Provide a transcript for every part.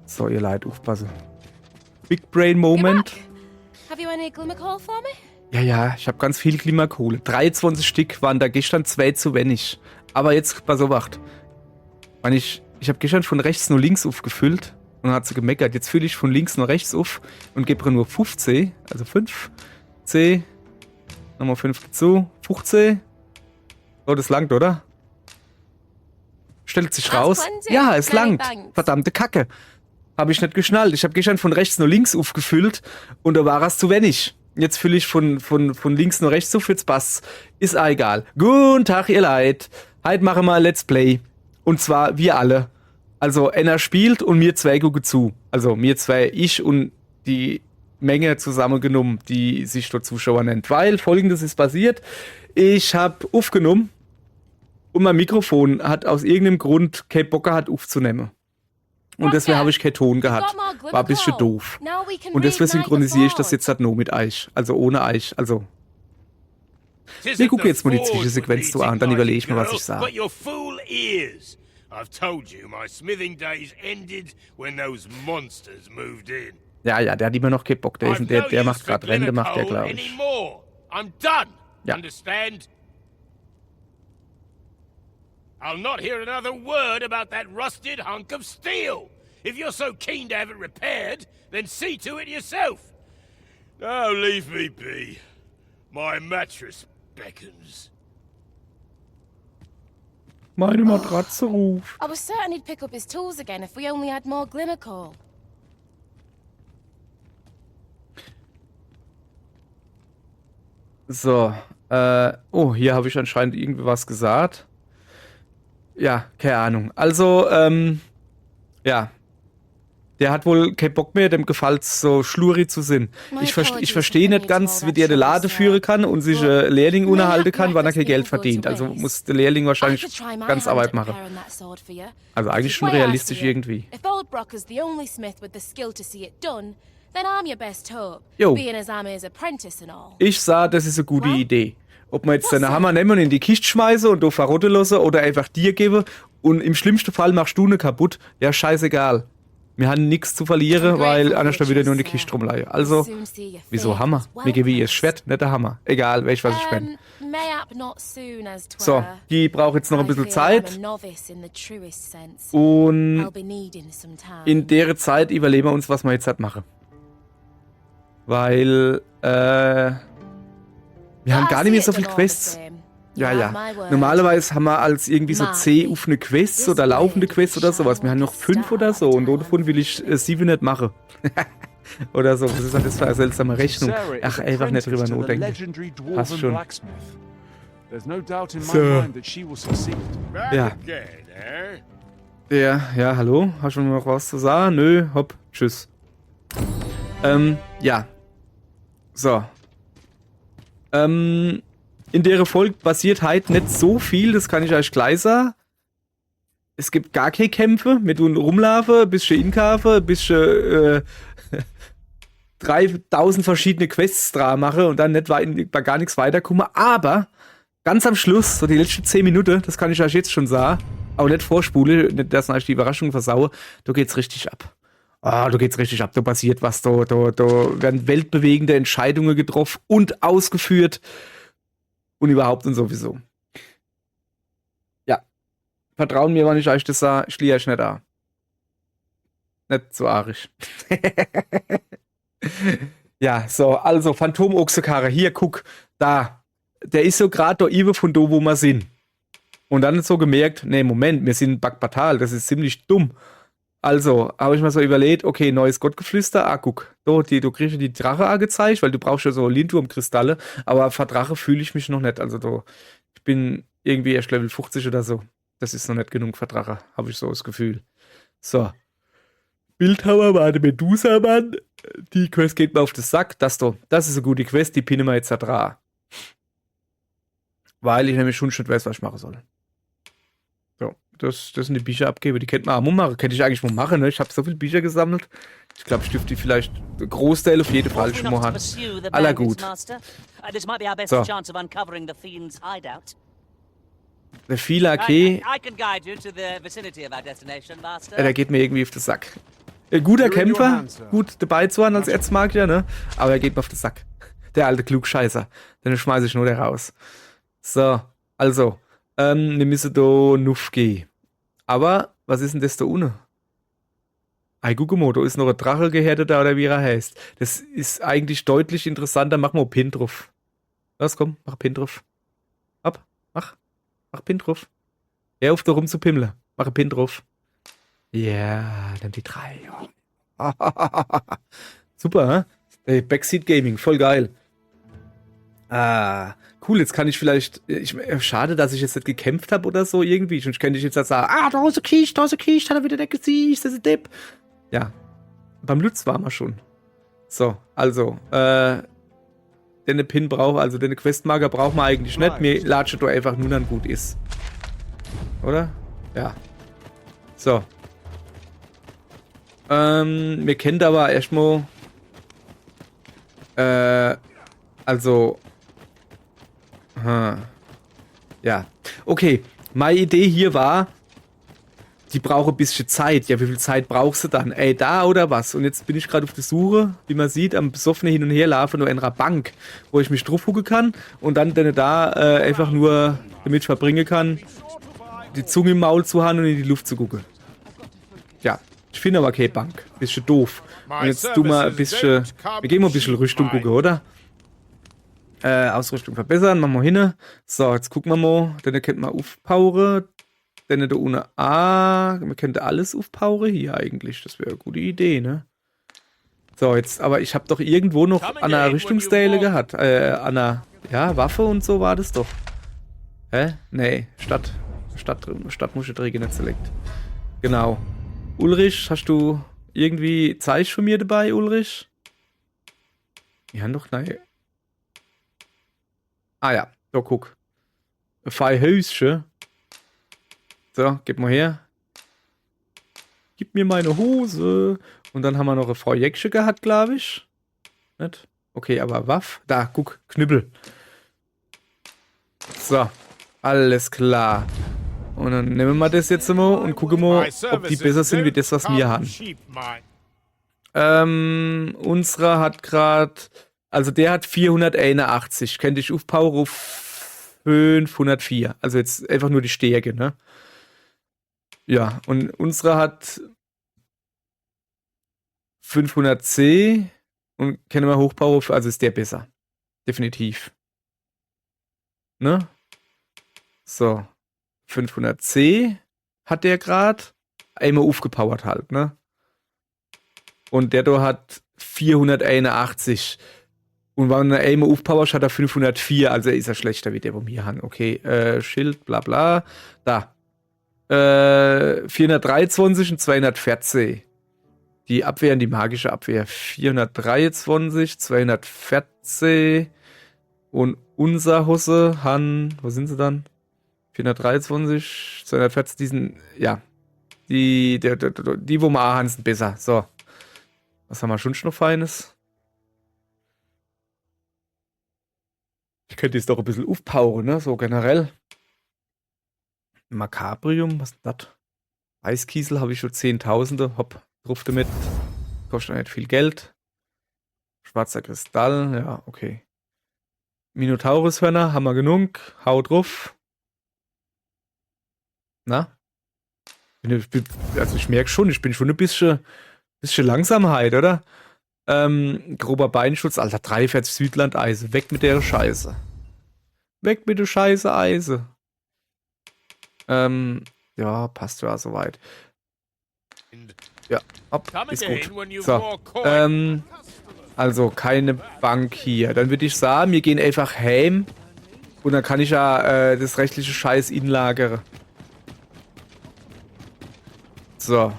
So, ihr Leid, aufpassen. Big Brain Moment. Have you any glimmer coal for me? Ja, ich habe ganz viel Klimakohle. 23 Stück waren da gestern 2 zu wenig. Aber jetzt, pass auf, Wacht. Ich habe gestern von rechts nur links aufgefüllt und dann hat sie gemeckert. Jetzt fülle ich von links nur rechts auf und gebe nur 15, also 5 C, nochmal 5 dazu, 15. Oh, das langt, oder? Stellt sich raus. Ja, es langt. Verdammte Kacke. Habe ich nicht geschnallt. Ich habe gestern von rechts nur links aufgefüllt und da war es zu wenig. Jetzt fülle ich von links nur rechts auf, jetzt passt's. Ist auch egal. Guten Tag, ihr Leid. Heute machen wir ein Let's Play. Und zwar wir alle. Also, einer spielt und mir zwei gucken zu. Also, mir zwei, ich und die Menge zusammengenommen, die sich dort Zuschauer nennt. Weil Folgendes ist passiert. Ich habe aufgenommen und mein Mikrofon hat aus irgendeinem Grund keinen Bock gehabt aufzunehmen. Und deswegen habe ich keinen Ton gehabt. War ein bisschen doof. Und deswegen synchronisiere ich das jetzt halt nur mit Eich. Also ohne Eich. Also. Wir gucken jetzt mal die Zwischensequenz zu an, dann überlege ich mir, was ich sage. Ja, der hat immer noch keinen Bock. Der macht gerade Rente, macht der, glaube ich. Ja. I'll not hear another word about that rusted hunk of steel. If you're so keen to have it repaired, then see to it yourself. Now leave me be. My mattress beckons. Meine Matratze ruft. I was certain he'd pick up his tools again if we only had more glimmer coal. So, oh, hier habe ich anscheinend irgendwie was gesagt. Ja, keine Ahnung. Also, ja. Der hat wohl keinen Bock mehr, dem gefällt's so schluri zu sein. Ich verstehe nicht ganz, wie der Lade führen kann und sich Lehrling unterhalten kann, wann er kein Geld verdient. Also muss der Lehrling wahrscheinlich ganz Arbeit machen. Also eigentlich schon realistisch irgendwie. Jo. Ich sah, das ist eine gute Idee. Ob man jetzt seine Hammer nehmen und in die Kiste schmeißen und da verrotten lassen oder einfach dir geben und im schlimmsten Fall machst du ne kaputt, ja scheißegal. Wir haben nichts zu verlieren, weil anders da wieder nur in die Kiste rumleihe. Also, wieso Hammer? Mir gebe ich ihr Schwert, nicht der Hammer. Egal, welch was ich bin. So, die braucht jetzt noch ein bisschen Zeit. Und in der Zeit überlegen wir uns, was wir jetzt halt machen. Weil, wir haben gar nicht mehr so viele Quests. Ja. Normalerweise haben wir als irgendwie so 10 offene Quests oder laufende Quests oder sowas. Wir haben noch 5 oder so und davon will ich 7 nicht machen. Oder so. Was ist das für eine seltsame Rechnung? Ach, einfach nicht drüber nachdenken. Passt schon. So. Ja, hallo? Hast du noch was zu sagen? Nö, hopp, tschüss. Ja. So. In der Folge passiert halt nicht so viel, das kann ich euch gleich sagen. Es gibt gar keine Kämpfe, wir tun rumlaufen, ein bisschen inkaufen, ein bisschen 3000 verschiedene Quests dran machen und dann nicht bei gar nichts weiterkommen. Aber ganz am Schluss, so die letzten 10 Minuten, das kann ich euch jetzt schon sagen, aber nicht vorspule, nicht, dass ich euch die Überraschung versaue, da geht's richtig ab. Da geht's richtig ab, da passiert was, da werden weltbewegende Entscheidungen getroffen und ausgeführt. Und überhaupt und sowieso. Ja. Vertrauen mir, wenn ich euch das sage, ich liege euch nicht an. Nicht so arisch. Ja, so, also Phantom-Ochsekarre. Hier, guck, da. Der ist so gerade da eben von da, wo wir sind. Und dann so gemerkt, nee, Moment, wir sind in Bagbatal, das ist ziemlich dumm. Also, habe ich mir so überlegt, okay, neues Gottgeflüster, guck, du kriegst die Drache angezeigt, weil du brauchst ja so Lindwurmkristalle, aber für Drache fühle ich mich noch nicht, also ich bin irgendwie erst Level 50 oder so, das ist noch nicht genug für Drache, habe ich so das Gefühl. So, Bildhauer war der Medusa-Mann, die Quest geht mir auf den Sack, das ist eine gute Quest, die pinnen wir jetzt da dran. Weil ich nämlich schon nicht weiß, was ich machen soll. So, das sind die Bücher abgeben, die könnte man auch mal machen. Könnte ich eigentlich mal machen, ne? Ich habe so viele Bücher gesammelt. Ich glaube, ich dürfte die vielleicht Großteil auf jeden Fall schon mal haben. Aller gut. So. Der Fila, okay. Der geht mir irgendwie auf den Sack. Guter Kämpfer, gut dabei zu haben als Erzmagier, ne? Aber er geht mir auf den Sack. Der alte Klugscheißer. Den schmeiße ich nur da raus. So, also, wir müssen da nuff gehen. Aber, was ist denn das da unten? Ei, guck mal, da ist noch ein Drache gehärteter oder wie er heißt. Das ist eigentlich deutlich interessanter. Mach mal Pin drauf. Los, komm, mach Pin drauf. Ab, mach Pin drauf. Hör auf, da rumzupimmeln. Mach Pin drauf. Ja, dann die 3. Ja. Super, hä? Hey, Backseat Gaming, voll geil. Cool, jetzt kann ich vielleicht. Schade, dass ich jetzt nicht gekämpft habe oder so irgendwie. Sonst könnte ich jetzt sagen, da ist ein Kiste, hat er wieder der Gesicht, das ist ein Depp. Ja, beim Lutz waren wir schon. So, also, den Pin braucht, also den Questmarker braucht man eigentlich nicht. Mir latscht doch einfach nur dann gut ist. Oder? Ja. So. Wir kennen aber erstmal. Also. Ja. Okay. Meine Idee hier war, die braucht ein bisschen Zeit. Ja, wie viel Zeit brauchst du dann? Ey, da oder was? Und jetzt bin ich gerade auf der Suche, wie man sieht, am besoffenen Hin- und Herlaufen nur in einer Bank, wo ich mich drauf hucken kann und dann da einfach nur damit verbringen kann, die Zunge im Maul zu haben und in die Luft zu gucken. Ja, ich finde aber keine Bank. Bisschen doof. Und jetzt tun wir ein bisschen. Wir gehen mal ein bisschen Rüstung gucken, oder? Ausrüstung verbessern, machen wir hin. So, jetzt gucken wir mal. Dann könnte man aufpowern. Dann da ohne man könnte alles aufpowern hier eigentlich. Das wäre eine gute Idee, ne? So, jetzt, aber ich habe doch irgendwo noch an einer Rüstungsteile gehabt. An einer, ja, Waffe und so war das doch. Hä? Nee, Stadt muss ich dringend nicht select. Genau. Ulrich, hast du irgendwie Zeichen von mir dabei, Ulrich? Ja, noch, nein. Ah ja, da guck. Ein Feihäuschen. So, gib mal her. Gib mir meine Hose. Und dann haben wir noch eine Frau Jäckchen gehabt, glaube ich. Nicht? Okay, aber Waff. Da, guck, Knüppel. So, alles klar. Und dann nehmen wir das jetzt mal und gucken mal, ob die besser sind wie das, was wir haben. Unserer hat gerade, also der hat 481. Könnte ich aufpowern auf 504. Also jetzt einfach nur die Stärke, ne? Ja, und unsere hat 500C und können wir hochpowern, also ist der besser. Definitiv. Ne? So. 500C hat der gerade einmal aufgepowert halt, ne? Und der da hat 481. Und wenn er einmal aufpowert, hat er 504, also ist er schlechter wie der bei mir hat. Okay, Schild, bla bla. Da. 423 und 214. Die Abwehr und die magische Abwehr. 423, 214 und unser Husse han, wo sind sie dann? 423, 240, diesen, ja. Die, wo wir haben, sind besser. So. Was haben wir schon noch Feines? Ich könnte jetzt doch ein bisschen aufpowern, ne? So generell. Makabrium, was ist das? Eiskiesel habe ich schon 10.000. Hopp, drauf damit. Kostet nicht viel Geld. Schwarzer Kristall, ja, okay. Minotaurushörner haben wir genug. Hau drauf. Na? Also ich merke schon, ich bin schon ein bisschen Langsamkeit, oder? Grober Beinschutz, Alter, 43 Südland-Eise. Weg mit der Scheiße. Weg mit der Scheiße Eise. Ja, passt ja soweit. Ja, hopp, ist gut. So, also keine Bank hier. Dann würde ich sagen, wir gehen einfach heim und dann kann ich ja das rechtliche Scheiß inlagere. So.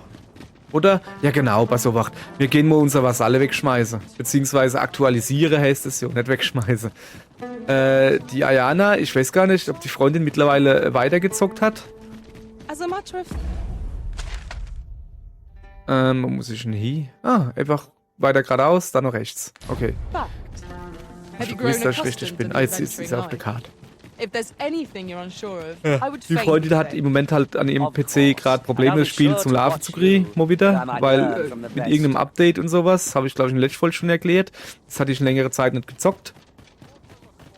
Oder? Ja genau, pass auf, wacht. Wir gehen mal unser Vasalle wegschmeißen. Beziehungsweise aktualisiere heißt es ja, nicht wegschmeißen. Die Ayana, ich weiß gar nicht, ob die Freundin mittlerweile weitergezockt hat. Wo muss ich denn hier? Ah, einfach weiter geradeaus, dann noch rechts. Okay. Ich weiß, dass ich richtig bin. Ah, jetzt ist sie auf der Karte. If there's anything you're unsure of, Ja. I would Die faint Freundin hat today. im Moment halt an ihrem PC gerade Probleme, das Spiel zum Laufen zu kriegen, mal wieder, weil mit irgendeinem Update und sowas, habe ich glaube ich in der letzten Folge schon erklärt, das hatte ich eine längere Zeit nicht gezockt.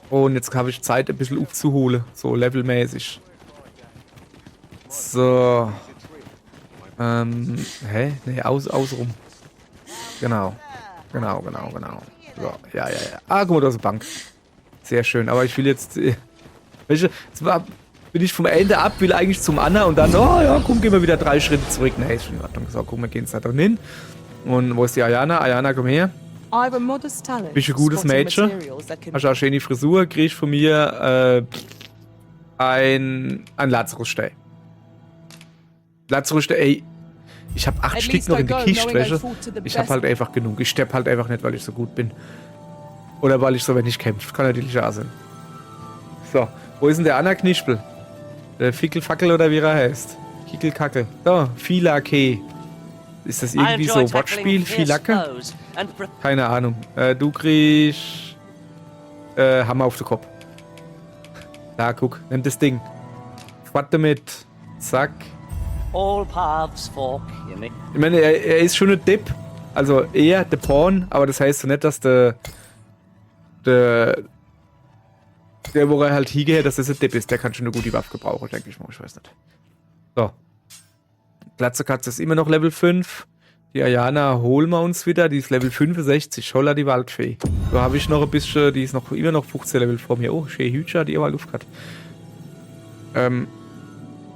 Und jetzt habe ich Zeit, ein bisschen aufzuholen, so levelmäßig. So. Hä? Nee, außenrum. Genau. Genau. So, ja. Ah, guck mal, da ist eine Bank. Sehr schön, aber ich will jetzt... Welche? Jetzt bin ich vom Ende ab, will eigentlich zum Anna und dann, oh ja, komm, gehen wir wieder 3 Schritte zurück. Nee, ist schon in Ordnung. So, guck, wir gehen jetzt da drin hin. Und wo ist die Ayana? Ayana, komm her. I've a modest talent. Bist du ein gutes spotting Mädchen? materials that can- Hast auch schöne Frisur, kriegst von mir ein Lazarusstein. Lazarusstein, ey, ich habe 8 At Stück least noch I in der go Kiste, knowing I weißt du? fought to the Ich habe best. halt einfach genug. Ich stepp halt einfach nicht, weil ich so gut bin. Oder weil ich so wenig kämpfe. Kann natürlich auch sein. So, wo ist denn der Anna Knispel? Der Fickelfackel oder wie er heißt? Kickelkackel. Da, Filake. Ist das irgendwie so Wortspiel? Filake? Keine Ahnung. Du kriegst Hammer auf den Kopf. Da, guck, nimm das Ding. Quatt damit. Zack. All paths fork, you mean? Ich meine, er ist schon ein Depp. Also eher der Porn, aber das heißt so nicht, dass der wo er halt hingehört, dass das ein Depp ist. Der kann schon eine gute Waffe gebrauchen, denke ich mal. Ich weiß nicht. So. Glatzekatze ist immer noch Level 5. Die Ayana holen wir uns wieder. Die ist Level 65. Holla die Waldfee. Da habe ich noch ein bisschen, die ist noch immer noch 15 Level vor mir. Oh, schön Hütscher, die aber Luft hat.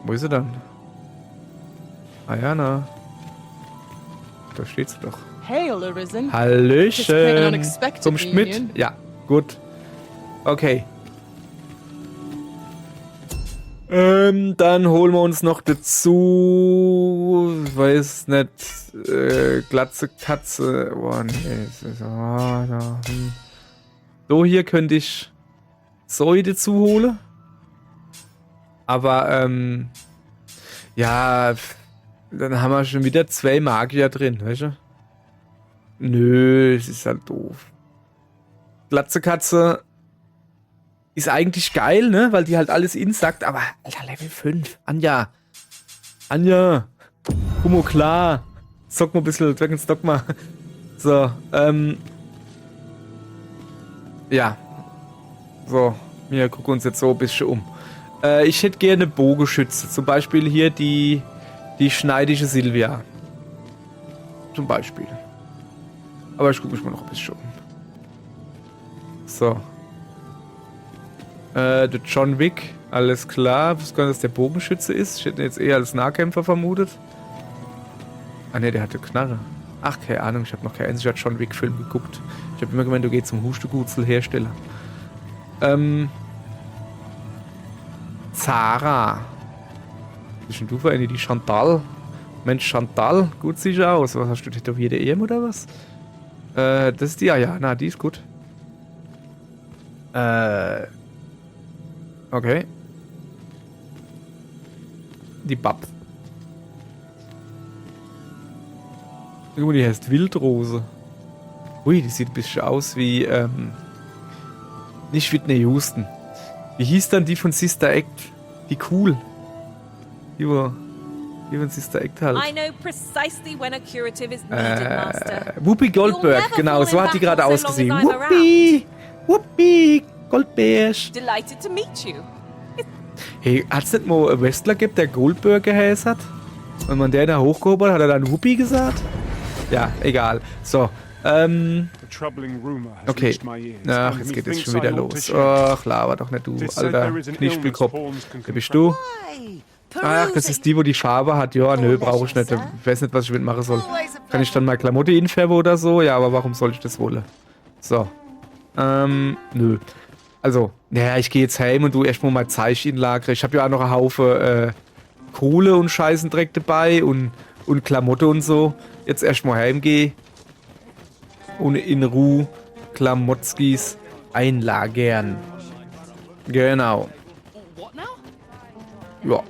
Wo ist sie dann? Ayana. Da steht sie doch. Hail, Arisen. Just an Hallöchen. unexpected Kommst mit? reunion. Ja, gut. Okay. Dann holen wir uns noch dazu, weiß nicht, Glatze Katze. Oh nee, so hier könnte ich Zoe dazu holen. Aber, ja, dann haben wir schon wieder 2 Magier drin, weißt du? Nö, es ist halt doof. Glatze Katze ist eigentlich geil, ne? Weil die halt alles sagt, aber Alter, Level 5. Anja, komm mal klar. Zock mal ein bisschen, Dragon's Dogma. So, ja. So, wir gucken uns jetzt so ein bisschen um. Ich hätte gerne Bogenschütze. Zum Beispiel hier die schneidische Silvia. Zum Beispiel. Aber ich gucke mich mal noch ein bisschen um. So. Der John Wick, alles klar. Ich wusste gar nicht, dass der Bogenschütze ist. Ich hätte ihn jetzt eher als Nahkämpfer vermutet. Ah ne, der hatte Knarre. Ach, keine Ahnung, ich habe noch keinen einzigen John Wick-Film geguckt. Ich habe immer gemeint, du gehst zum Hustegutzel-Hersteller. Zara. Was bist denn du für eine? Die Chantal. Mensch, Chantal, gut sieht aus. Was hast du, tätowierte Ehem oder was? Das ist die Ayana, die ist gut. Okay. Die Bab. Guck mal, die heißt Wildrose. Ui, die sieht ein bisschen aus wie, nicht Whitney Houston. Wie hieß dann die von Sister Act? Die cool. Die von Sister Act halt. I know precisely when a curative is needed, Master. Whoopi Goldberg, never genau, fall so in hat die battle gerade so long ausgesehen. as I'm Whoopi Goldberg. Delighted to meet you. Hey, hat's nicht mal einen Wrestler gibt, der Goldberg geheißen hat? Und man der da hochgehoben hat, hat er dann Whoopi gesagt? Ja, egal. So, okay. Ach, jetzt geht es schon wieder los. Ach, laber doch nicht, du alter Kniespielkopf. Wer bist du? Ach, das ist die, wo die Farbe hat. Ja, nö, brauche ich nicht. Ich weiß nicht, was ich mitmachen soll. Kann ich dann mal Klamotte infärben oder so? Ja, aber warum soll ich das wollen? So. Nö. Also, naja, ich gehe jetzt heim und du erstmal mal Zeich in Lager. Ich habe ja auch noch einen Haufen Kohle und Scheißendreck dabei und Klamotte und so. Jetzt erstmal heimgehe und in Ruhe Klamotzkis einlagern. Genau. Ja.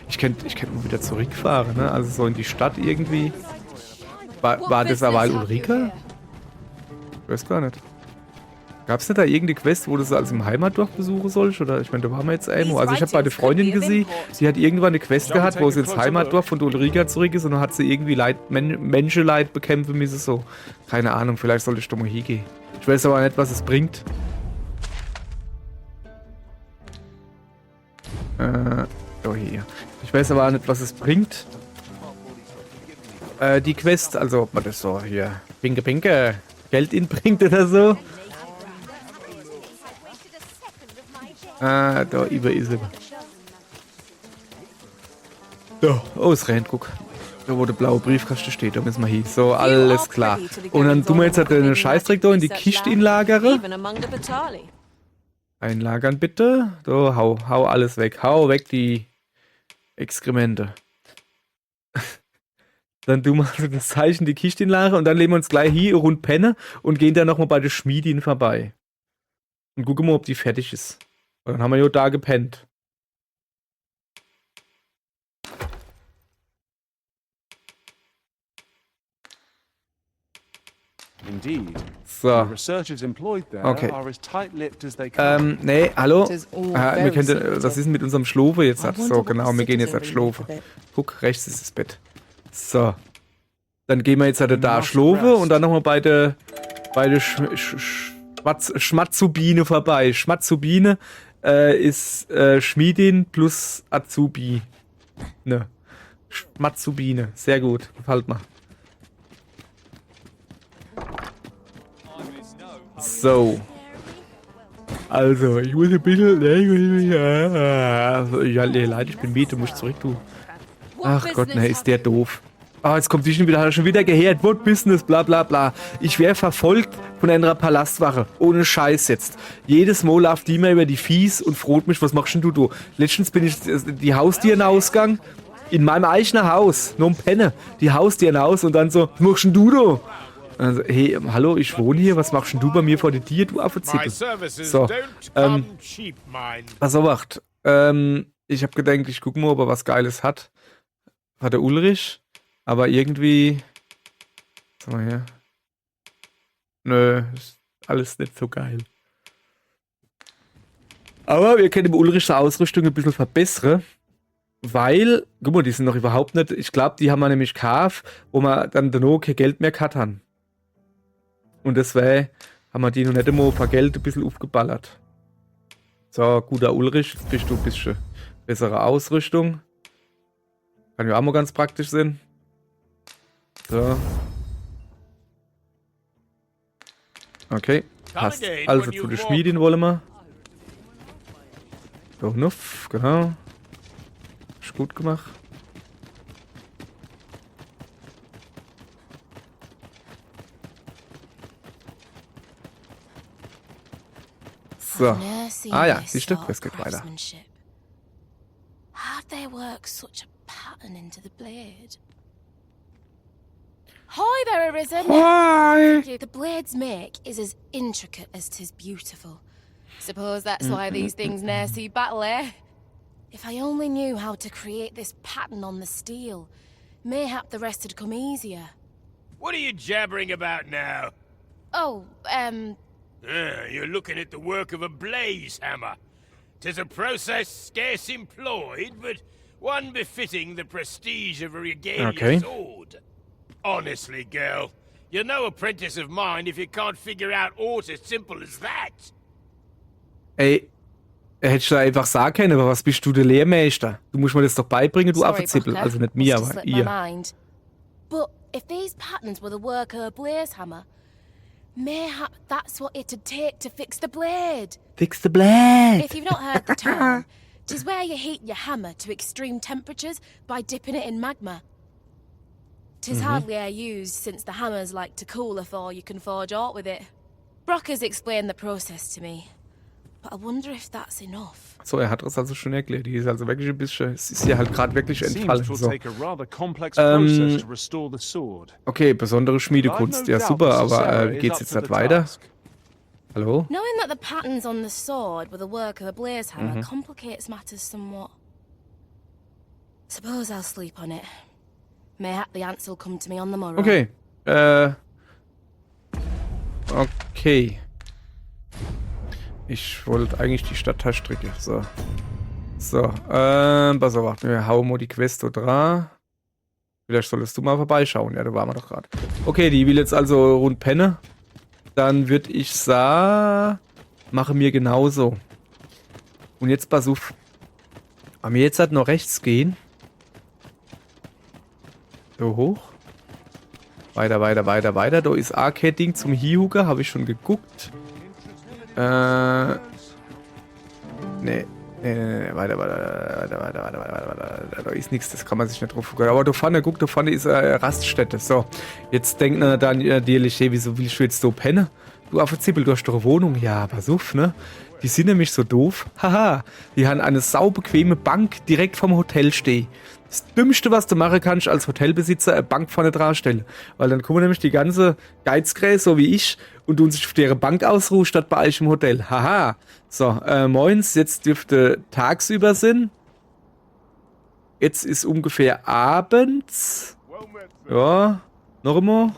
Ich könnte mal wieder zurückfahren, ne? Also so in die Stadt irgendwie. War das aber Ulrika? Ich weiß gar nicht. Gab's nicht da irgendeine Quest, wo du sie als im Heimatdorf besuchen sollst? Oder ich meine, da waren wir jetzt irgendwo. Also ich habe meine Freundin gesehen, sie hat irgendwann eine Quest gehabt, wo sie ins Heimatdorf von Ulrika zurück ist und dann hat sie irgendwie Menschenleid bekämpfen müssen. So. Keine Ahnung, vielleicht sollte ich da mal hingehen. Ich weiß aber nicht, was es bringt. Oh hier. Ich weiß aber auch nicht, was es bringt. Die Quest, also ob man das so hier Pinke Geld inbringt oder so. Da über ist sie. Da, oh, es rennt, guck. Da, wo der blaue Briefkasten steht, da müssen wir hin. So, alles klar. Und dann tun wir jetzt halt den Scheißdreck da in die Kiste inlagere. Einlagern bitte. Da, hau alles weg. Hau weg die Exkremente. Dann tun wir also das Zeichen die Kiste inlagern und dann legen wir uns gleich hier rund Penne und gehen dann nochmal bei der Schmiedin vorbei. Und gucken mal, ob die fertig ist. Und dann haben wir ja da gepennt. So. Okay. Nee, hallo. Wir können, was ist denn mit unserem Schlofe jetzt? So, genau, wir gehen jetzt als Schlofe. Guck, rechts ist das Bett. So. Dann gehen wir jetzt halt da Schlofe und dann nochmal bei der Schmatzubine vorbei. Schmatzubine ist Schmiedin plus Azubi. Ne. Schmatzubine. Sehr gut. Gefällt mir. So. Also, ich muss ein bisschen. Ja, leid, ich bin müde, du musst zurück, du. Ach Gott, ne, ist der doof. Ah, jetzt kommt die schon wieder gehört. What Business, bla bla bla. Ich werde verfolgt von einer Palastwache. Ohne Scheiß jetzt. Jedes Mal läuft die mir über die Fies und fragt mich, was machst denn du? Letztens bin ich die Haustiere ausgegangen. In meinem eigenen Haus. Nur ein Penne. Die Haustiere aus und dann so, was machst denn du? Also, hey, hallo, ich wohne hier, was machst denn du bei mir vor der Tür, du Affenzickel? So, also wacht. Ich hab gedacht, ich guck mal, ob er was Geiles hat. Hat der Ulrich, aber irgendwie. Sag mal her. Nö, ist alles nicht so geil. Aber wir können die Ulrichs Ausrüstung ein bisschen verbessern. Weil, guck mal, die sind noch überhaupt nicht. Ich glaube, die haben wir nämlich gekauft, wo wir dann noch kein Geld mehr gehabt haben. Und deswegen haben wir die noch nicht einmal ein paar Geld ein bisschen aufgeballert. So, guter Ulrich, jetzt kriegst du ein bisschen bessere Ausrüstung. Kann ja auch mal ganz praktisch sein. So. Okay, passt. Also zu der Schmiedin wollen wir. So, nuff, genau. Ist gut gemacht. So. Ah ja, siehst du, es geht weiter. How'd they work such a pattern into the blade? Hi there, Arisen! Hi! The blade's make is as intricate as 'tis beautiful. Suppose that's why these things ne'er see battle, eh? If I only knew how to create this pattern on the steel, mayhap the rest would come easier. What are you jabbering about now? Oh, You're looking at the work of a blaze hammer. 'Tis a process scarce employed, but one befitting the prestige of a regalia sword. Honestly, girl, you're no apprentice of mine if you can't figure out aught as simple as that. Ey, hättest du einfach sagen können, aber was bist du, der Lehrmeister? Du musst mir das doch beibringen, du Affenzippel. Also nicht mir, aber ihr. But if these patterns were the work of a blaze hammer, mayhap that's what it'd take to fix the blade. Fix the blade! If you've not heard the term, 'tis where you heat your hammer to extreme temperatures by dipping it in magma. 'Tis hardly e'er used since the hammers like to cool afore you can forge aught with it. Brock has explained the process to me, but I wonder if that's enough. So, er hat das also schon erklärt. Die ist also wirklich ein bisschen, es ist hier halt gerade wirklich entfallen. So. Okay, besondere Schmiedekunst. Ja, super, aber geht's jetzt nicht weiter? Hallo? Knowing that the patterns on the sword were the work of a blaze hammer complicates matters somewhat. Suppose I'll sleep on it. Mayhap the answer will come to me on the morrow. Okay, Okay. Ich wollte eigentlich die Stadtteilstrecke. So. So, pass auf, wir hauen mal die Questo dran. Vielleicht solltest du mal vorbeischauen. Ja, da waren wir doch gerade. Okay, die will jetzt also rund penne. Dann würde ich sagen, mache mir genauso. Und jetzt pass auf. Wenn wir jetzt halt noch rechts gehen. So hoch. Weiter, weiter, weiter, weiter. Da ist Arcade-Ding zum Hihuger. Habe ich schon geguckt. Nee. Nee, weiter. Da ist nichts, das kann man sich nicht drauf gucken. Aber da vorne, guck, da vorne ist eine Raststätte. So, jetzt denkt man dann natürlich, hey, wieso willst du jetzt da pennen? Du Affe-Zippel, du hast doch eine Wohnung. Ja, pass auf, ne? Die sind nämlich so doof. Haha, die haben eine saubequeme Bank direkt vom Hotel stehen. Das Dümmste, was du machen kannst als Hotelbesitzer, eine Bank vorne dran stellen. Weil dann kommen nämlich die ganze Geizgräse, so wie ich, und tun sich auf deren Bank ausruhen, statt bei euch im Hotel. Haha. So, moins, jetzt dürfte tagsüber sein. Jetzt ist ungefähr abends. Ja, noch einmal.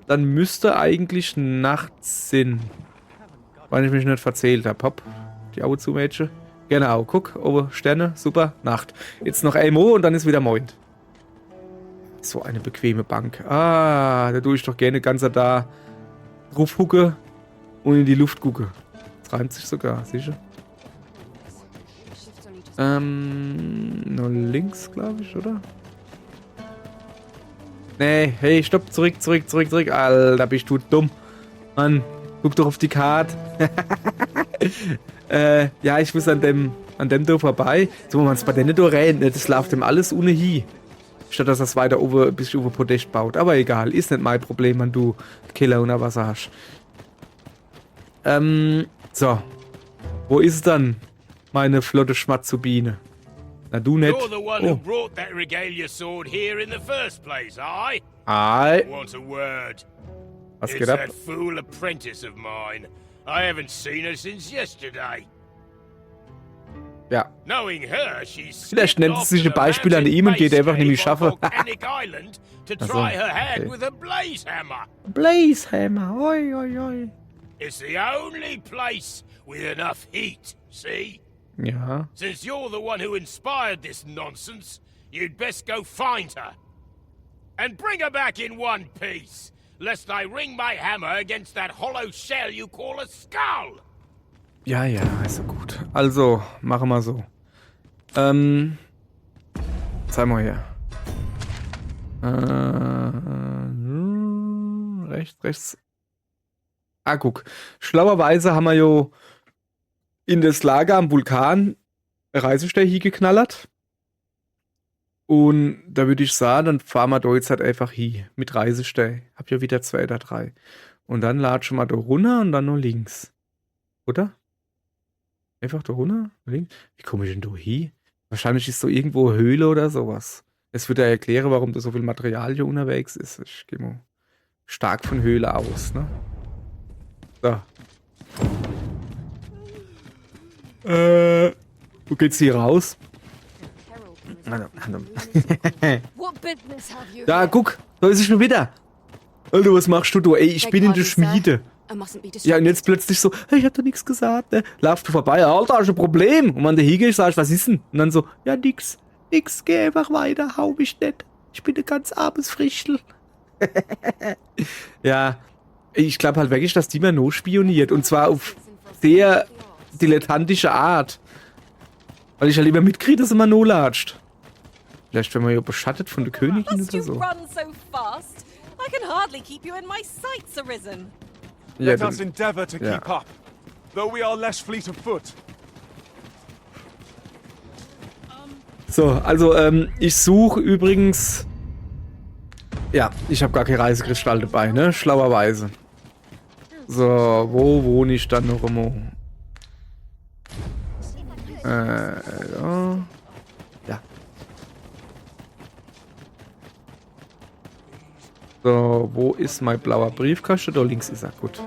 Dann müsste eigentlich nachts sein. Weil ich mich nicht verzählt habe. Hopp, die Augen zu, Mädchen. Genau, guck, oben Sterne, super, Nacht. Jetzt noch einmal und dann ist wieder Moin. So eine bequeme Bank. Ah, da tue ich doch gerne ganz da drauf hucke und in die Luft gucke. Das reimt sich sogar, sicher. Nur links, glaube ich, oder? Nee, hey, stopp, zurück. Alter, bist du dumm. Mann, guck doch auf die Karte. Ja, ich muss an dem da vorbei. So, man es bei denen da rein, das läuft dem alles ohne hin. Statt dass das weiter oben, bis über Podest baut. Aber egal, ist nicht mein Problem, wenn du Killer unter Wasser hast. So. Wo ist dann meine flotte Schmatzubine? Na, du nicht. You're the one who brought that regalia sword here in the first place, aye? Aye. Want a word? Was It's geht ab? that fool apprentice of mine. I haven't seen her since yesterday. Ja. Knowing her, she's Vielleicht nennt es sich ein Beispiel an ihm und geht einfach nämlich schaffen. to try her hand with a blaze hammer. Blazehammer, oi, oi, oi. It's the only place with enough heat, see? Ja. Since you're the one who inspired this nonsense, you'd best go find her. And bring her back in one piece, lest I ring my hammer against that hollow shell you call a skull. Ja, ist ja gut. Also, machen wir so. Zeig mal her. Rechts. Ah, guck. Schlauerweise haben wir jo in das Lager am Vulkan Reisestelle hier geknallert. Und da würde ich sagen, dann fahren wir da jetzt halt einfach hier mit Reisestelle. Hab ja wieder 2 oder 3. Und dann latschen wir da runter und dann noch links. Oder? Einfach da runter? Links? Wie komme ich denn da hin? Wahrscheinlich ist so irgendwo eine Höhle oder sowas. Es wird ja erklären, warum da so viel Material hier unterwegs ist. Ich gehe mal stark von Höhle aus, ne? So. Wo geht's hier raus? Da, guck, da ist sie schon wieder. Alter, was machst du da? Ey, ich bin in der Schmiede. Ja, und jetzt plötzlich so, hey, ich hab doch nichts gesagt, ne? Laufst du vorbei, Alter, hast du ein Problem? Und wenn du hingehst, sagst was ist denn? Und dann so, ja, nix, geh einfach weiter, hau mich nicht. Ich bin ein ganz armes Frischl. Ja, ich glaube halt wirklich, dass die mir nur spioniert. Und zwar auf sehr dilettantische Art. Weil ich ja lieber mitkriege, dass sie mal nur latscht. Vielleicht werden wir ja beschattet von der Königin Must oder you so. run so fast? I can hardly keep you in my sights, Arisen. Ja, Let us endeavor to ja. keep up, though we are less fleet of foot. So, also, ich suche übrigens... Ja, ich habe gar kein Reisekristall dabei, ne? Schlauerweise. So, wo wohne ich dann noch immer? Ja. Ja. So, wo ist mein blauer Briefkasten? Da links ist er, gut.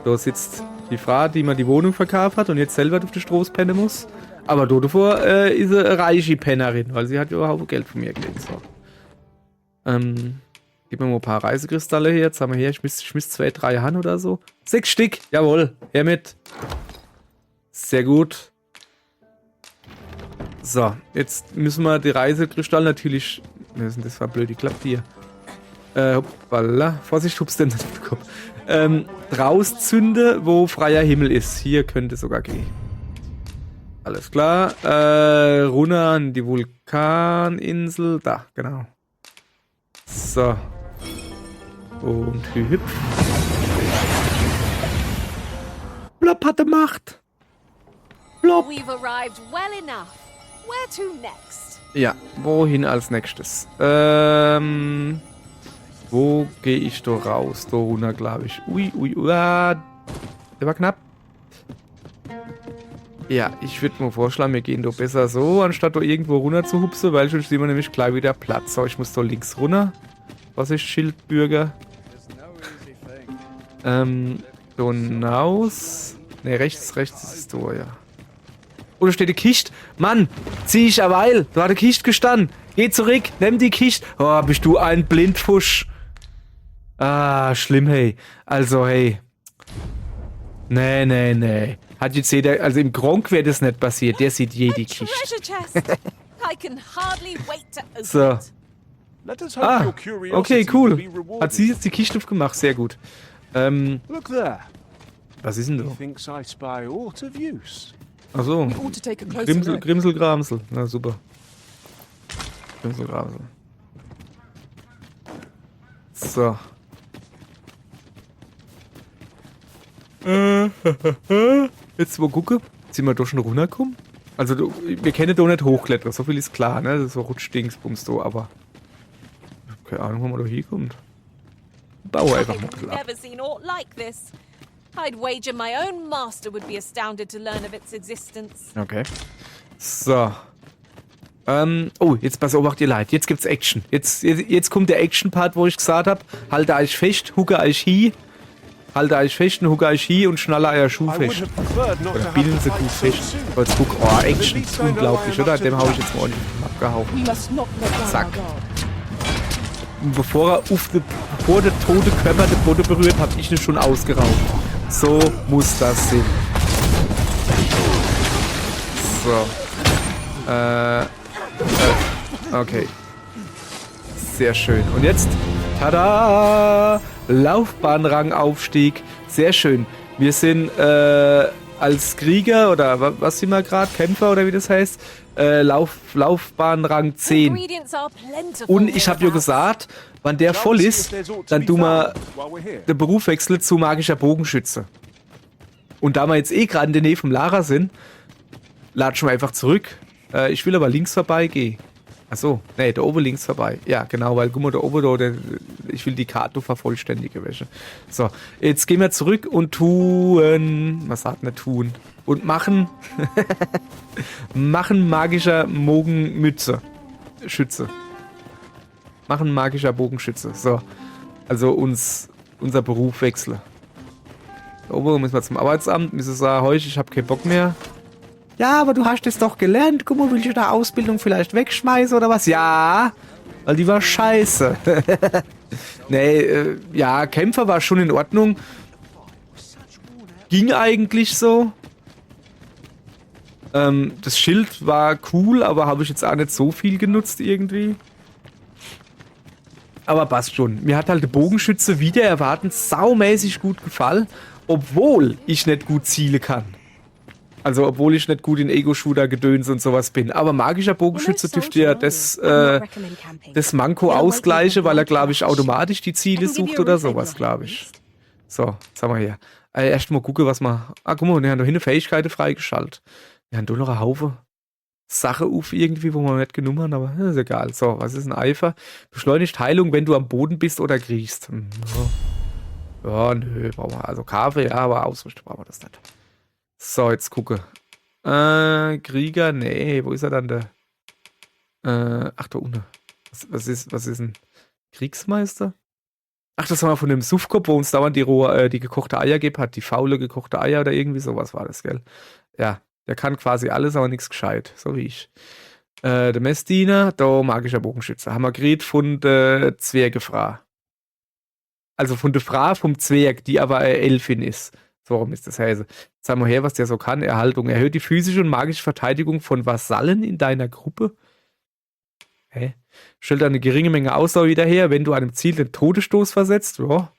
Da sitzt die Frau, die mir die Wohnung verkauft hat und jetzt selber auf die Straße pennen muss. Aber dort davor ist sie eine reiche Pennerin, weil sie hat ja überhaupt Geld von mir gelegt. So. Gib mir mal ein paar Reisekristalle her. Jetzt haben wir hier, ich miss 2, 3 Hand oder so. 6 Stück, jawohl, her mit. Sehr gut. So, jetzt müssen wir die Reisekristalle natürlich... Das war blöd, die klappt hier. Hoppala. Vorsicht, hupst denn nicht im Kopf. Rauszünde, wo freier Himmel ist. Hier könnte sogar gehen. Alles klar. Runter an die Vulkaninsel. Da, genau. So. Und hüpf. Blob hatte Macht. Blob. We've arrived well enough. Where to next? Ja, wohin als nächstes? Wo gehe ich da raus? Da runter, glaube ich. Ui, der war knapp. Ja, ich würde mir vorschlagen, wir gehen doch besser so, anstatt da irgendwo runter zu hupsen, weil sonst sehen wir nämlich gleich wieder Platz. So, ich muss da links runter. Was ist Schildbürger? Da hinaus. Ne, rechts ist es da, ja. Oh, da steht die Kiste. Mann, zieh ich eine Weile. Da hat die Kiste gestanden. Geh zurück, nimm die Kiste. Oh, bist du ein Blindfusch. Ah, schlimm, hey. Also, hey. Nee. Hat jetzt jeder, also im Gronk wäre das nicht passiert. Der sieht je die Kiste. Treasure chest. I can hardly wait to open So. it. Let us hope Ah, your curiosity okay, will cool. be rewarded. Hat sie jetzt die Kiste aufgemacht. Sehr gut. Look there. Was ist denn da? Methinks I spy aught of use. Achso. We ought to take a closer look. Grimselgramsel. Na super. Grimselgramsel. So. Jetzt mal gucken. Sind wir da schon runtergekommen? Also, wir können da nicht hochklettern. So viel ist klar, ne? Das ist so Rutschdingsbums da, aber. Keine Ahnung, wo man da hinkommt. Bau einfach mal I've klar. never seen aught like this. I'd wager my own master would be astounded to learn of its existence. Okay. So. Oh, jetzt beobachtet ihr Leid. Jetzt gibt's Action. Jetzt kommt der Action-Part, wo ich gesagt habe, halte euch fest, hucke euch hi. Halte euch fest und hucke euch hi und schnalle euer Schuh I would fest. have preferred not to Oder have bilden to sie fight gut so fest. soon. Jetzt guck, oh, Action. Unglaublich, oder? Dem hau ich jetzt mal ordentlich abgehauen. We must not let down Zack. our guard. Und bevor der tote Körper den Boden berührt, habe ich ihn schon ausgeraubt. So muss das sein. So. Okay. Sehr schön. Und jetzt, tada! Laufbahnrangaufstieg. Sehr schön. Wir sind als Krieger oder was sind wir gerade? Kämpfer oder wie das heißt? Laufbahnrang 10. Ingredients are plentiful. Und ich habe ja gesagt, wenn der voll ist, dann tun wir den Beruf wechseln zu magischer Bogenschütze. Und da wir jetzt eh gerade in der Nähe vom Lara sind, latschen wir einfach zurück. Ich will aber links vorbeigehen. Achso, nee, da oben links vorbei. Ja, genau, weil guck mal, da oben, ich will die Karte vervollständigen. So, jetzt gehen wir zurück und tun, was sagt man tun? Und machen magischer Bogenschütze. Machen magischer Bogenschütze. So, also unser Beruf wechseln. Da oben müssen wir zum Arbeitsamt, müssen sagen, heute, ich habe keinen Bock mehr. Ja, aber du hast es doch gelernt. Guck mal, will ich da Ausbildung vielleicht wegschmeißen oder was? Ja, weil die war scheiße. Nee, ja, Kämpfer war schon in Ordnung. Ging eigentlich so. Das Schild war cool, aber habe ich jetzt auch nicht so viel genutzt irgendwie. Aber passt schon. Mir hat halt der Bogenschütze wieder erwartend saumäßig gut gefallen, obwohl ich nicht gut zielen kann. Also, obwohl ich nicht gut in Ego-Shooter gedöns und sowas bin. Aber magischer Bogenschütze dürfte ja das Manko ausgleichen, weil er, glaube ich, automatisch die Ziele sucht oder sowas, glaube ich. So, jetzt haben wir hier. Erst mal gucken, was wir... Ah, guck mal, wir haben da hinten Fähigkeiten freigeschaltet. Wir haben da noch einen Haufen Sachen auf irgendwie, wo wir nicht genommen haben, aber ist egal. So, was ist ein Eifer? Beschleunigt Heilung, wenn du am Boden bist oder kriechst. Ja, nö, brauchen wir. Also Kaffee, ja, aber ausrüsten brauchen wir das nicht. So, jetzt gucke. Krieger, nee, wo ist er dann der? Ach, da unten. Was ist ein Kriegsmeister? Ach, das haben wir von dem Suffkopf, wo uns dauernd die gekochte Eier gibt, hat die faule gekochte Eier oder irgendwie sowas war das, gell? Ja, der kann quasi alles, aber nichts gescheit, so wie ich. Der Messdiener, da magischer Bogenschütze. Haben wir geredet von der Zwergefrau. Also von der Frau vom Zwerg, die aber eine Elfin ist. So rum ist das Häse. Sag mal her, was der so kann. Erhaltung. Erhöht die physische und magische Verteidigung von Vasallen in deiner Gruppe. Hä? Stellt eine geringe Menge Ausdauer wieder her, wenn du einem Ziel den Todesstoß versetzt. Ja.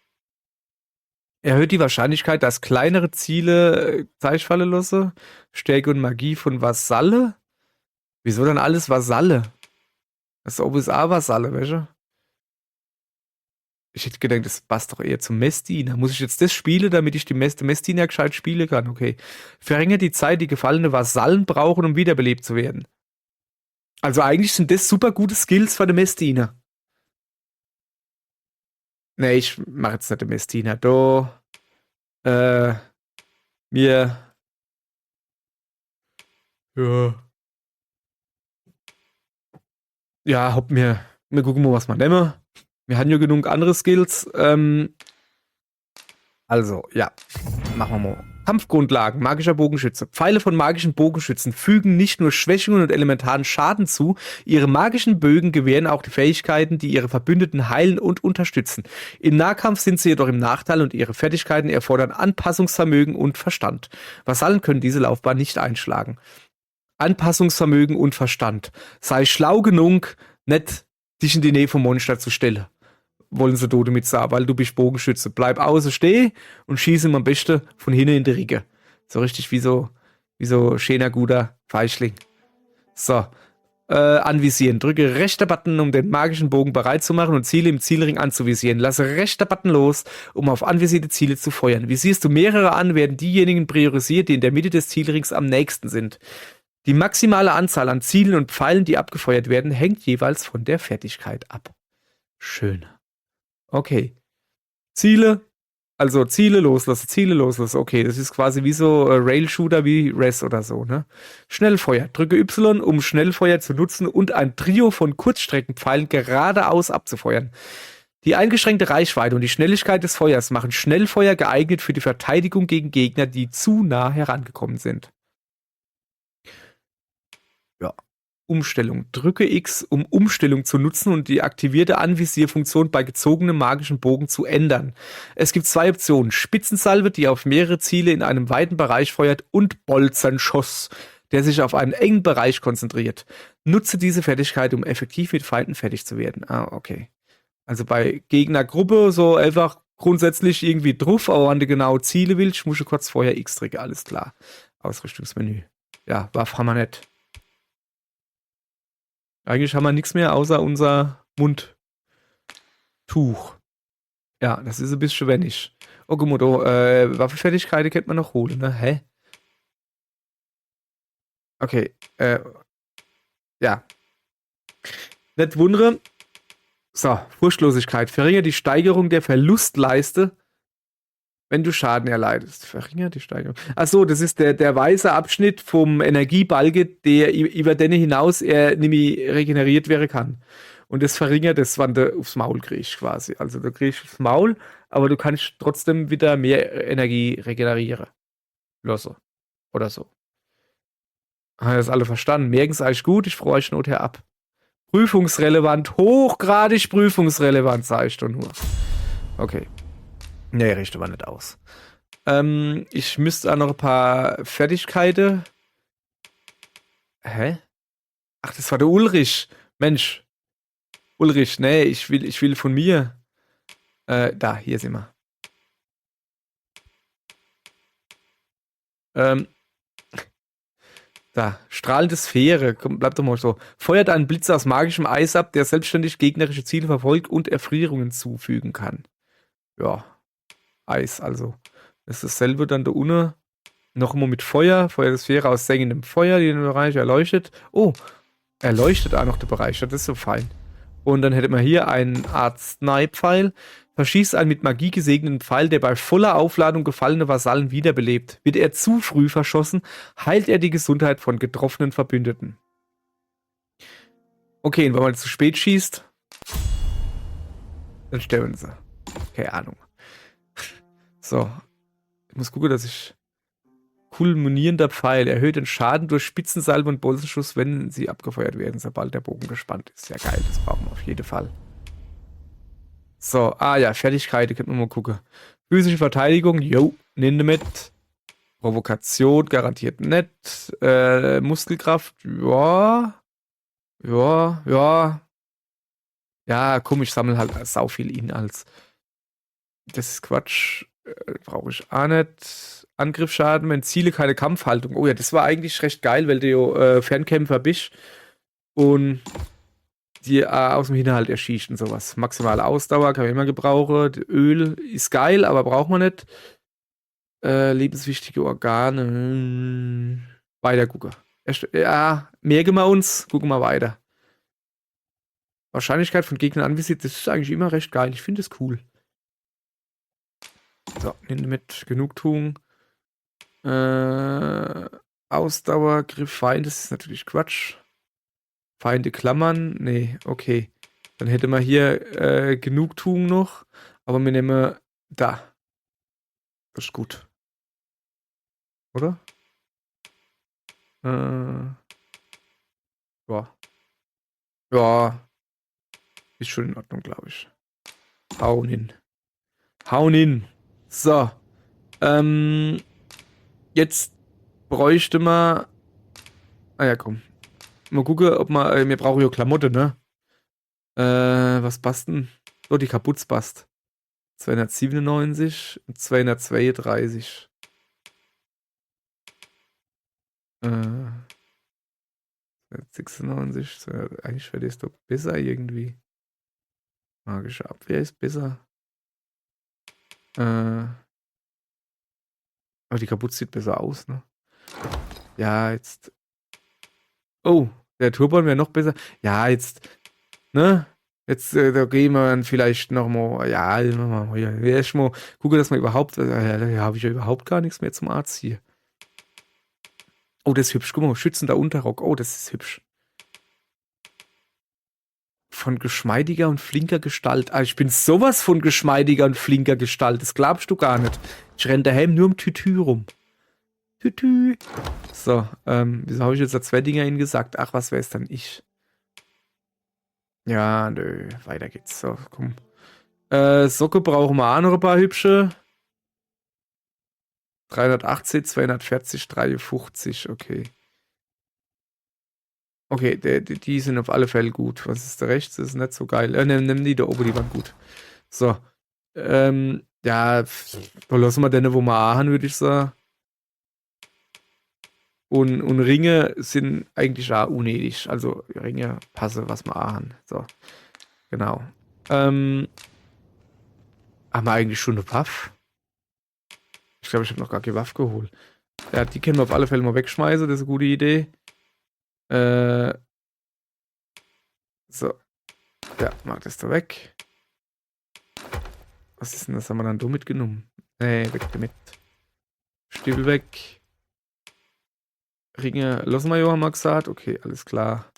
Erhöht die Wahrscheinlichkeit, dass kleinere Ziele Zeitfalle lasse. Stärke und Magie von Vasalle. Wieso dann alles Vasalle? Das ist OSA-Vasalle, welche? Ich hätte gedacht, das passt doch eher zum Messdiener. Muss ich jetzt das spielen, damit ich die Messdiener gescheit spielen kann? Okay. Verringert die Zeit, die gefallene Vasallen brauchen, um wiederbelebt zu werden. Also eigentlich sind das super gute Skills für den Messdiener. Nee, ich mache jetzt nicht den Messdiener. Mir. Ja, hopp mir gucken mal, was wir nehmen. Wir hatten ja genug andere Skills. Also, ja. Machen wir mal. Kampfgrundlagen, magischer Bogenschütze. Pfeile von magischen Bogenschützen fügen nicht nur Schwächungen und elementaren Schaden zu, ihre magischen Bögen gewähren auch die Fähigkeiten, die ihre Verbündeten heilen und unterstützen. Im Nahkampf sind sie jedoch im Nachteil und ihre Fertigkeiten erfordern Anpassungsvermögen und Verstand. Vasallen können diese Laufbahn nicht einschlagen. Anpassungsvermögen und Verstand. Sei schlau genug, nicht dich in die Nähe vom Monster zu stellen. Wollen sie Tode mit sagen, weil du bist Bogenschütze. Bleib außen stehen und schieße ihm am besten von hinten in die Ricke. So richtig wie so schöner, guter Feischling. So. Anvisieren. Drücke rechter Button, um den magischen Bogen bereit zu machen und Ziele im Zielring anzuvisieren. Lasse rechter Button los, um auf anvisierte Ziele zu feuern. Visierst du mehrere an, werden diejenigen priorisiert, die in der Mitte des Zielrings am nächsten sind. Die maximale Anzahl an Zielen und Pfeilen, die abgefeuert werden, hängt jeweils von der Fertigkeit ab. Schön. Okay. Ziele loslassen. Okay, das ist quasi wie so Rail-Shooter wie Res oder so, ne? Schnellfeuer. Drücke Y, um Schnellfeuer zu nutzen und ein Trio von Kurzstreckenpfeilen geradeaus abzufeuern. Die eingeschränkte Reichweite und die Schnelligkeit des Feuers machen Schnellfeuer geeignet für die Verteidigung gegen Gegner, die zu nah herangekommen sind. Ja. Umstellung. Drücke X, um Umstellung zu nutzen und die aktivierte Anvisierfunktion bei gezogenem magischen Bogen zu ändern. Es gibt 2 Optionen. Spitzensalve, die auf mehrere Ziele in einem weiten Bereich feuert, und Bolzenschuss, der sich auf einen engen Bereich konzentriert. Nutze diese Fertigkeit, um effektiv mit Feinden fertig zu werden. Ah, okay. Also bei Gegnergruppe so einfach grundsätzlich irgendwie drauf, aber wenn du genau Ziele willst, musst du kurz vorher X drücken, alles klar. Ausrüstungsmenü. Ja, Waffe haben wir nicht. Eigentlich haben wir nichts mehr außer unser Mundtuch. Ja, das ist ein bisschen wenig. Oh, Komodo, Waffenfertigkeiten könnte man noch holen, ne? Hä? Okay, ja. Nicht wundere. So, Furchtlosigkeit. Verringert die Steigerung der Verlustleiste, wenn du Schaden erleidest. Verringert die Steigerung. Achso, das ist der weiße Abschnitt vom Energiebalge, der über den hinaus er nämlich regeneriert werden kann. Und das verringert das, wenn du aufs Maul kriegst, quasi. Also du kriegst aufs Maul, aber du kannst trotzdem wieder mehr Energie regenerieren. Lassen. Oder so. Haben das alle verstanden? Merken es euch gut, ich freue euch not her ab. Prüfungsrelevant, hochgradig prüfungsrelevant, sage ich doch nur. Okay. Nee, richte aber nicht aus. Ich müsste auch noch ein paar Fertigkeiten. Hä? Ach, das war der Ulrich. Mensch. Ulrich, nee, ich will von mir. Da, hier sind wir. Da, strahlende Sphäre. Komm, bleib doch mal so. Feuert einen Blitz aus magischem Eis ab, der selbstständig gegnerische Ziele verfolgt und Erfrierungen zufügen kann. Ja. Eis, also. Das ist dasselbe dann da unten. Noch immer mit Feuer. Feuert Sphäre aus sengendem Feuer, die den Bereich erleuchtet. Oh, erleuchtet auch noch der Bereich. Das ist so fein. Und dann hätte man hier einen Arzneipfeil. Verschießt einen mit Magie gesegneten Pfeil, der bei voller Aufladung gefallene Vasallen wiederbelebt. Wird er zu früh verschossen, heilt er die Gesundheit von getroffenen Verbündeten. Okay, und wenn man zu spät schießt, dann sterben sie. Keine Ahnung. So. Ich muss gucken, dass ich... Kulminierender Pfeil erhöht den Schaden durch Spitzensalve und Bolzenschuss, wenn sie abgefeuert werden, sobald der Bogen gespannt ist. Ja geil, das brauchen wir auf jeden Fall. So, ja, Fertigkeiten, können wir mal gucken. Physische Verteidigung, jo, nimm mit. Provokation, garantiert nett. Muskelkraft, ja. Ja, komm, ich sammle halt sau viel Inhalts. Das ist Quatsch. Brauche ich auch nicht. Angriffsschaden, wenn Ziele keine Kampfhaltung. Oh ja, das war eigentlich recht geil, weil du Fernkämpfer bist und die aus dem Hinterhalt erschießt und sowas. Maximale Ausdauer kann man immer gebrauchen. Öl ist geil, aber braucht man nicht. Lebenswichtige Organe. Weiter gucken. Ja, merken wir uns. Gucken wir weiter. Wahrscheinlichkeit von Gegnern anvisiert, das ist eigentlich immer recht geil. Ich finde es cool. So, nimm mit Genugtuung. Ausdauer, Griff, Feind, das ist natürlich Quatsch. Feinde klammern, nee, okay. Dann hätte man hier Genugtuung noch, aber wir nehmen da. Das ist gut. Oder? Ja. Ja. Ist schon in Ordnung, glaube ich. Hauen hin. Hauen hin. So. Jetzt bräuchte man. Ja, komm. Mal gucken, ob man. Wir brauchen ja Klamotte, ne? Was passt denn? So, die Kaputz passt. 297 und 232. 296. Eigentlich wäre das doch besser irgendwie. Magische Abwehr ist besser. Aber die Kapuze sieht besser aus, ne? Ja, jetzt. Oh, der Turban wäre noch besser. Ja, jetzt. Ne? Jetzt, da gehen wir dann vielleicht nochmal. Ja, erstmal gucke, dass man überhaupt. Da habe ich ja überhaupt gar nichts mehr zum Arzt hier. Oh, das ist hübsch. Guck mal, schützender Unterrock. Oh, das ist hübsch. Von geschmeidiger und flinker Gestalt. Ich bin sowas von geschmeidiger und flinker Gestalt. Das glaubst du gar nicht. Ich renne daheim nur im Tütü rum. Tütü. So, wieso habe ich jetzt da zwei Dinger ihnen gesagt? Ach, was wäre es dann ich? Ja, nö, weiter geht's. So, komm. Socke brauchen wir auch noch ein paar hübsche. 380, 240, 350, okay. Okay, die sind auf alle Fälle gut. Was ist da rechts? Das ist nicht so geil. Nimm die da oben, die waren gut. So. Ja, da lassen wir denn, wo wir haben, würde ich sagen. Und Ringe sind eigentlich auch unnötig. Also Ringe passen, was wir haben. So. Genau. Haben wir eigentlich schon eine Waffe? Ich glaube, ich habe noch gar keine Waffe geholt. Ja, die können wir auf alle Fälle mal wegschmeißen. Das ist eine gute Idee. So. Ja, mach das da weg. Was ist denn das? Haben wir dann so mitgenommen? Nee, weg damit. Stiefel weg. Ringe lassen wir ja, haben wir gesagt. Okay, alles klar.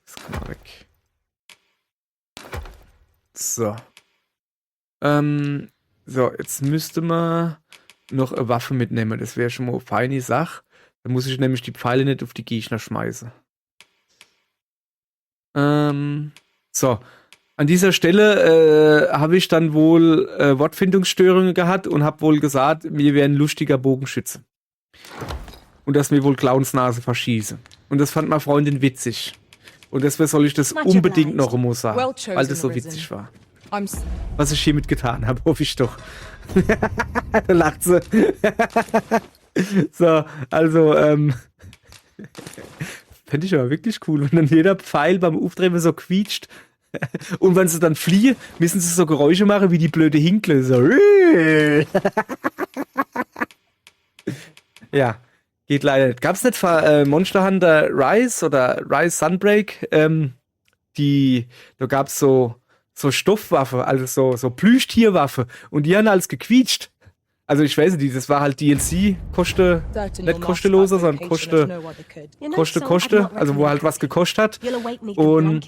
Das kann man weg. So. So, jetzt müsste man noch eine Waffe mitnehmen. Das wäre schon mal eine feine Sache. Da muss ich nämlich die Pfeile nicht auf die Gegner schmeißen. So. An dieser Stelle habe ich dann wohl Wortfindungsstörungen gehabt und habe wohl gesagt, wir wären ein lustiger Bogenschütze. Und dass mir wohl Clownsnase verschieße. Und das fand meine Freundin witzig. Und deswegen soll ich das unbedingt noch einmal sagen, weil das so witzig war. Was ich hiermit getan habe, hoffe ich doch. Da lacht sie. So, also, fände ich aber wirklich cool, wenn dann jeder Pfeil beim Aufdrehen so quietscht. Und wenn sie dann fliehen, müssen sie so Geräusche machen wie die blöde Hinkle. So. Ja, geht leider nicht. Gab's nicht Monster Hunter Rise oder Rise Sunbreak? Da gab's so Stoffwaffe, also so Plüschtierwaffe. Und die haben alles gequietscht. Also ich weiß nicht, das war halt DLC, nicht kostenloser, sondern koste, also wo halt was gekostet hat. Und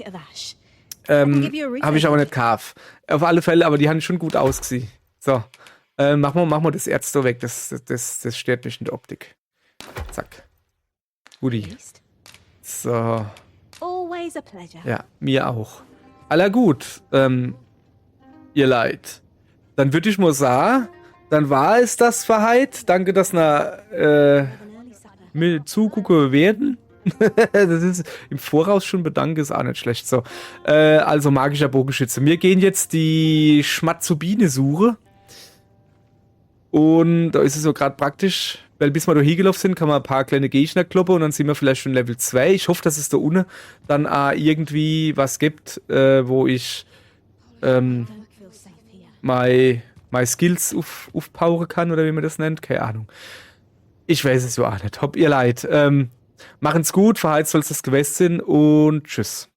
habe ich aber nicht gekauft. Auf alle Fälle, aber die haben schon gut ausgesehen. So, machen wir das Erz so weg, das stört mich in der Optik. Zack. Guti. So. Ja, mir auch. Aller gut. ihr Leid. Dann würde ich mal sagen, dann war es das für heute. Danke, dass ihr mir zugucken werden. Das ist im Voraus schon bedanke, ist auch nicht schlecht. So, also magischer Bogenschütze. Wir gehen jetzt die Schmatzubine suchen. Und da ist es so gerade praktisch, weil bis wir da hingelaufen sind, kann man ein paar kleine Gegner kloppen und dann sind wir vielleicht schon Level 2. Ich hoffe, dass es da unten dann auch irgendwie was gibt, wo ich my Skills aufpowern kann oder wie man das nennt. Keine Ahnung. Ich weiß es so auch nicht. Habt ihr leid. Machen's gut, verheizt soll es das gewesen sein und tschüss.